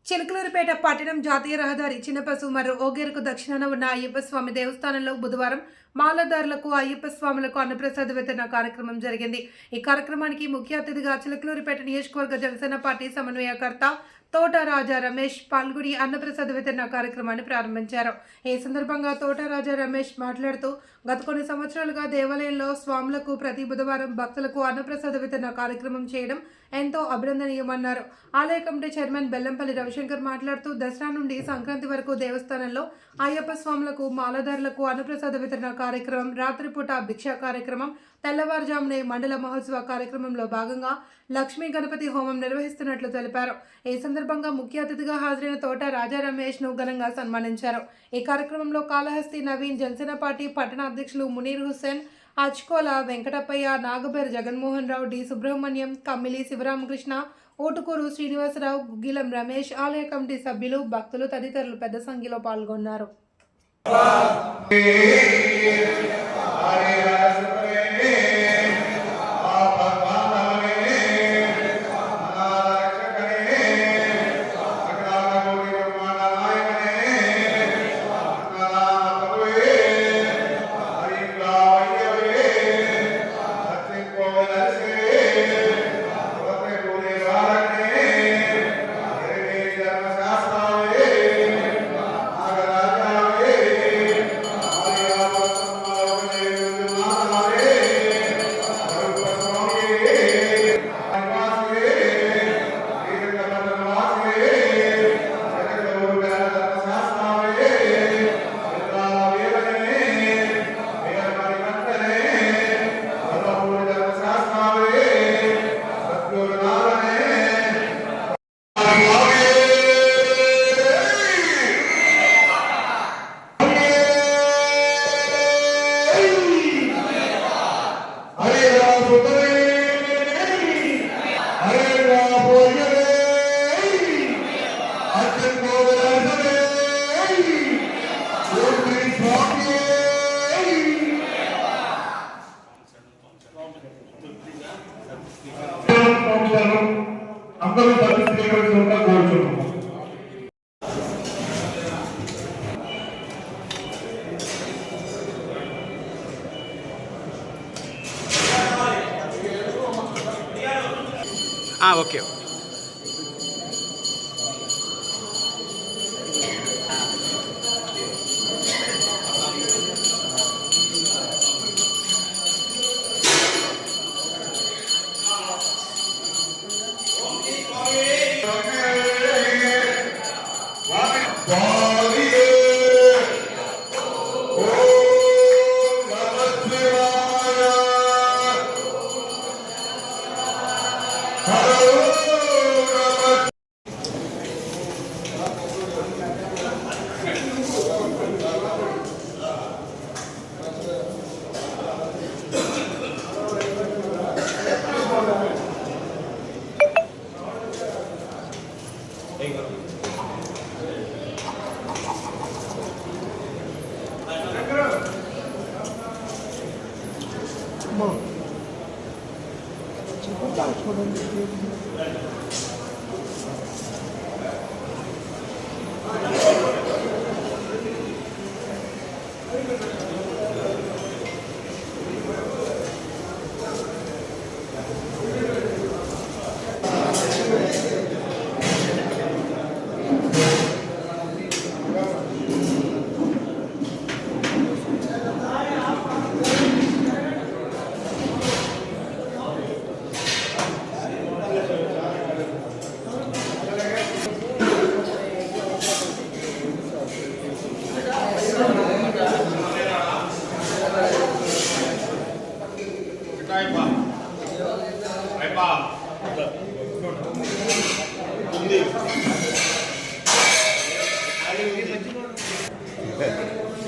చిలకలూరిపేట పట్టణం జాతీయ రహదారి చిన్నపసు మరియు ఓగేరుకు దక్షిణాన ఉన్న అయ్యప్ప స్వామి దేవస్థానంలో బుధవారం మాలదారులకు అయ్యప్ప స్వాములకు అన్నప్రసాద వితరణ కార్యక్రమం జరిగింది. ఈ కార్యక్రమానికి ముఖ్య అతిథిగా చిలకలూరిపేట నియోజకవర్గ జనసేన పార్టీ సమన్వయకర్త తోట రాజా రమేష్ పాల్గొని అన్నప్రసాద వితరణ కార్యక్రమాన్ని ప్రారంభించారు. ఈ సందర్భంగా తోట రాజా రమేష్ మాట్లాడుతూ గత కొన్ని సంవత్సరాలుగా దేవాలయంలో స్వాములకు ప్రతి బుధవారం భక్తులకు అన్నప్రసాద వితరణ కార్యక్రమం చేయడం ఎంతో అభినందనీయమన్నారు. ఆలయ కమిటీ చైర్మన్ బెల్లంపల్లి రవిశంకర్ మాట్లాడుతూ దసరా నుండి సంక్రాంతి వరకు దేవస్థానంలో అయ్యప్ప స్వాములకు మాలదారులకు అన్నప్రసాద వితరణ కార్యక్రమం, రాత్రిపూట భిక్షా కార్యక్రమం, తెల్లవారుజామునే మండల మహోత్సవ కార్యక్రమంలో భాగంగా లక్ష్మీ గణపతి హోమం నిర్వహిస్తున్నట్లు తెలిపారు. ఈ సందర్భంగా ముఖ్య అతిథిగా హాజరైన తోట రాజా రమేష్ ను ఘనంగా సన్మానించారు. ఈ కార్యక్రమంలో కాళహస్తి నవీన్, జనసేన పార్టీ పట్టణ అధ్యక్షులు మునీర్ హుస్సేన్, అచ్కోల వెంకటప్పయ్య, నాగబేర్ జగన్మోహన్ రావు, డి సుబ్రహ్మణ్యం, కమ్మిలి శివరామకృష్ణ, ఓటుకూరు శ్రీనివాసరావు, గుగ్గిలం రమేష్, ఆలయ కమిటీ సభ్యులు, భక్తులు తదితరులు పెద్ద సంఖ్యలో పాల్గొన్నారు. అందరూ పరిస్థితిగా కోరుతున్నాం. ఓకే.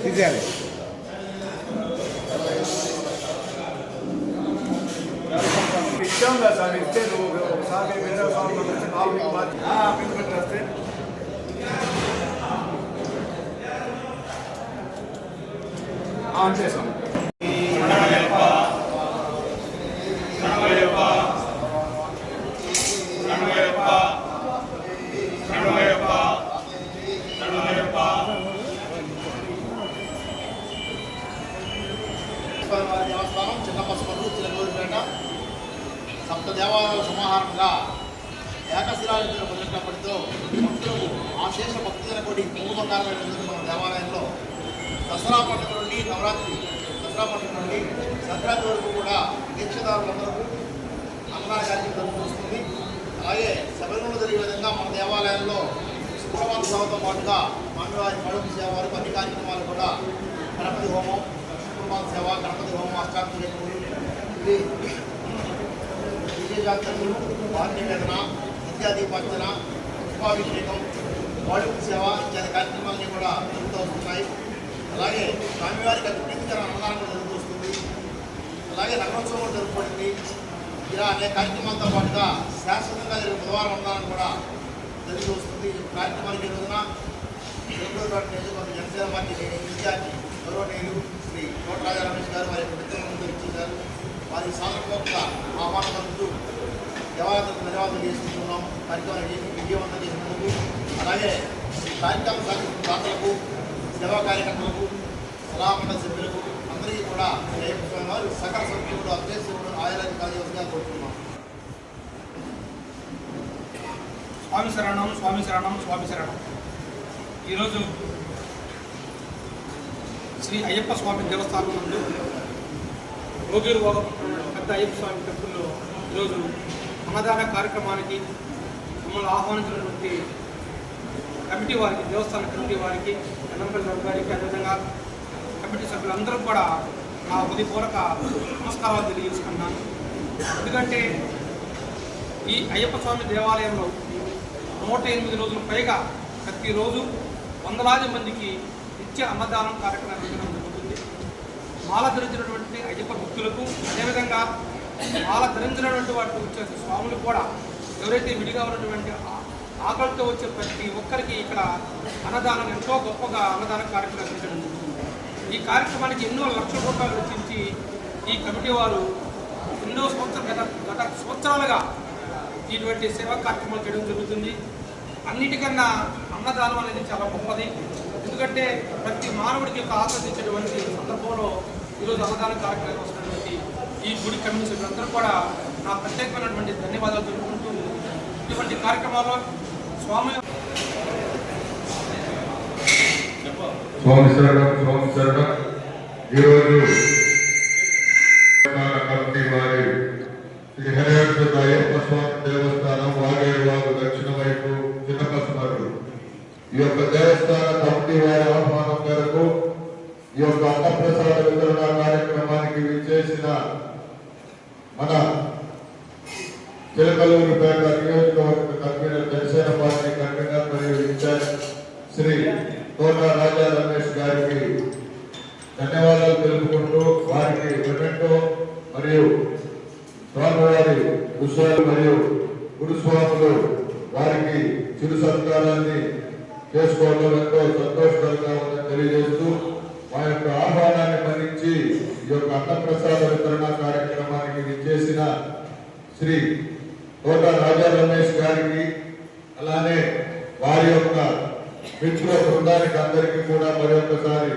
తీసేయాలి. ఇచ్చాంగా సార్, ఇస్తే ఒకసారి వేరే పెట్టేస్తే ఆన్ చేసాం. Shranuyappa దసరాయుధులు మొదలైనప్పటితో భక్తులకు ఆశేష భక్తుల కోటి కుంభకారమైన మన దేవాలయంలో దసరా పండుగ నుండి దసరా పండుగ నుండి సంక్రాంతి వరకు కూడా దీక్షదారులందరూ అన్నదాన కార్యక్రమం జరుగుతుంది. అలాగే శబరిమల జరిగే విధంగా మన దేవాలయంలో శుక్రవారం సేవతో పాటుగా స్వామివారి పడుపు సేవ వరకు అన్ని కార్యక్రమాలు కూడా గణపతి హోమం, శుక్రవారం సేవ, గణపతి హోమం, అష్టాంగ విజయజాతకులు, వాద్యవేదన, విద్యాదీపార్చన, పుష్పాభిషేకం, పడుపు సేవ ఇత్యాది కార్యక్రమాలన్నీ కూడా జరుగుతూ వస్తున్నాయి. అలాగే స్వామివారికి అతి ప్రీతికర అన్నదానం కూడా జరుగుతూ వస్తుంది. అలాగే నగరోత్సవం కూడా జరుగుతుంది. ఇలా అనేక కార్యక్రమాలతో పాటుగా శాశ్వతంగా జరిగే బుధవారం అన్నదానం కూడా జరుగుతూ వస్తుంది. ఈ కార్యక్రమానికి ఈ రోజున నియోజకవర్గ జనసేన పార్టీ ఇన్ఛార్జి గౌరవనీయులు శ్రీ కోటరాజా రమేష్ గారు వారి మిత్రులందరూ ఇచ్చేశారు. వారి సాధనపోక ఆహ్వానం అందుతూ దేవాలయాలకు ధన్యవాదాలు చేసుకుంటున్నాం. కార్యక్రమాన్ని విజయవంతం చేసినందుకు. అలాగే కార్యక్రమం సాధించిన దాతలకు, సేవా కార్యకర్తలకు, సలహామండలి సభ్యులకు అందరికీ కూడా వారు సకల సభ్యులు అధ్యక్షుడు ఆయురాజు కార్యవర్గంగా కోరుతున్నాం. స్వామి శరణం, స్వామి శరణం, స్వామి శరణం. ఈరోజు శ్రీ అయ్యప్ప స్వామి దేవస్థానం నందు రోగిరు పెద్ద అయ్యప్ప స్వామి టెంపుల్లో ఈరోజు అన్నదాన కార్యక్రమానికి మమ్మల్ని ఆహ్వానించినటువంటి కమిటీ వారికి, దేవస్థాన కమిటీ వారికి, ఎన్నంపల్లి గారికి, అదేవిధంగా కమిటీ సభ్యులందరూ కూడా నా హృదయపూర్వక నమస్కారాలు తెలియజేసుకున్నాను. ఎందుకంటే ఈ అయ్యప్ప స్వామి దేవాలయంలో 108 రోజులు పైగా ప్రతిరోజు వందలాది మందికి నిత్య అన్నదానం కార్యక్రమం నిర్వహించడం జరుగుతుంది. మాల ధరించినటువంటి అయ్యప్ప భక్తులకు, అదేవిధంగా మాల ధరించినటువంటి వాటికి వచ్చే స్వాములు కూడా ఎవరైతే విడిగా ఉన్నటువంటి ఆకలితో వచ్చే ప్రతి ఒక్కరికి ఇక్కడ అన్నదానం ఎంతో గొప్పగా అన్నదాన కార్యక్రమం నిర్వహించడం జరుగుతుంది. ఈ కార్యక్రమానికి ఎన్నో లక్షల రూపాయలు వెచ్చించి ఈ కమిటీ వారు ఎన్నో గత సంవత్సరాలుగా ఇటువంటి సేవా కార్యక్రమాలు చేయడం జరుగుతుంది. అన్నిటికన్నా అన్నదానం అనేది చాలా గొప్పది. ఎందుకంటే ప్రతి మానవుడికి ఒక ఆకర్షించేటువంటి సందర్భంలో ఈరోజు అన్నదాన కార్యక్రమం వస్తున్నటువంటి ఈ గుడి కమిటీ సభ్యులందరూ కూడా నా ప్రత్యేకమైనటువంటి ధన్యవాదాలు తెలుపుకుంటూ ఇటువంటి కార్యక్రమాల్లో స్వామి శరణం. ఈరోజు కమిటీ వారి శ్రీ హరిహర అయ్యప్ప స్వామి దేవస్థానం వాగేరువాగు దక్షిణ వైపు చిన్నపసుమర్రు ఈ యొక్క దేవస్థాన కమిటీ వారి ఆహ్వానం మేరకు ఈ యొక్క అన్నప్రసాద వితరణ కార్యక్రమానికి విచ్చేసిన మన చిలకలూరుపేట నియోజకవర్గ కన్వీనర్, జనసేన పార్టీ కన్వీనర్ మరియు ఇన్ఛార్జ్ శ్రీ కోటరాజా రమేష్ గారికి ధన్యవాదాలు తెలుపుకుంటూ వారికి మెమెంటో మరియు స్వామివారి విషయాలు మరియు గురుస్వాములు వారికి చిరు సత్కారాన్ని చేసుకోవడం ఎంతో సంతోషకరంగా ఉందని తెలియజేస్తూ మా యొక్క ఆహ్వానాన్ని మన్నించి ఈ యొక్క అన్నప్రసాద వితరణ కార్యక్రమానికి విచ్చేసిన శ్రీ కోట రాజా రమేష్ గారికి, అలానే వారి యొక్క మిత్ర బృందానికి అందరికీ కూడా మరొకసారి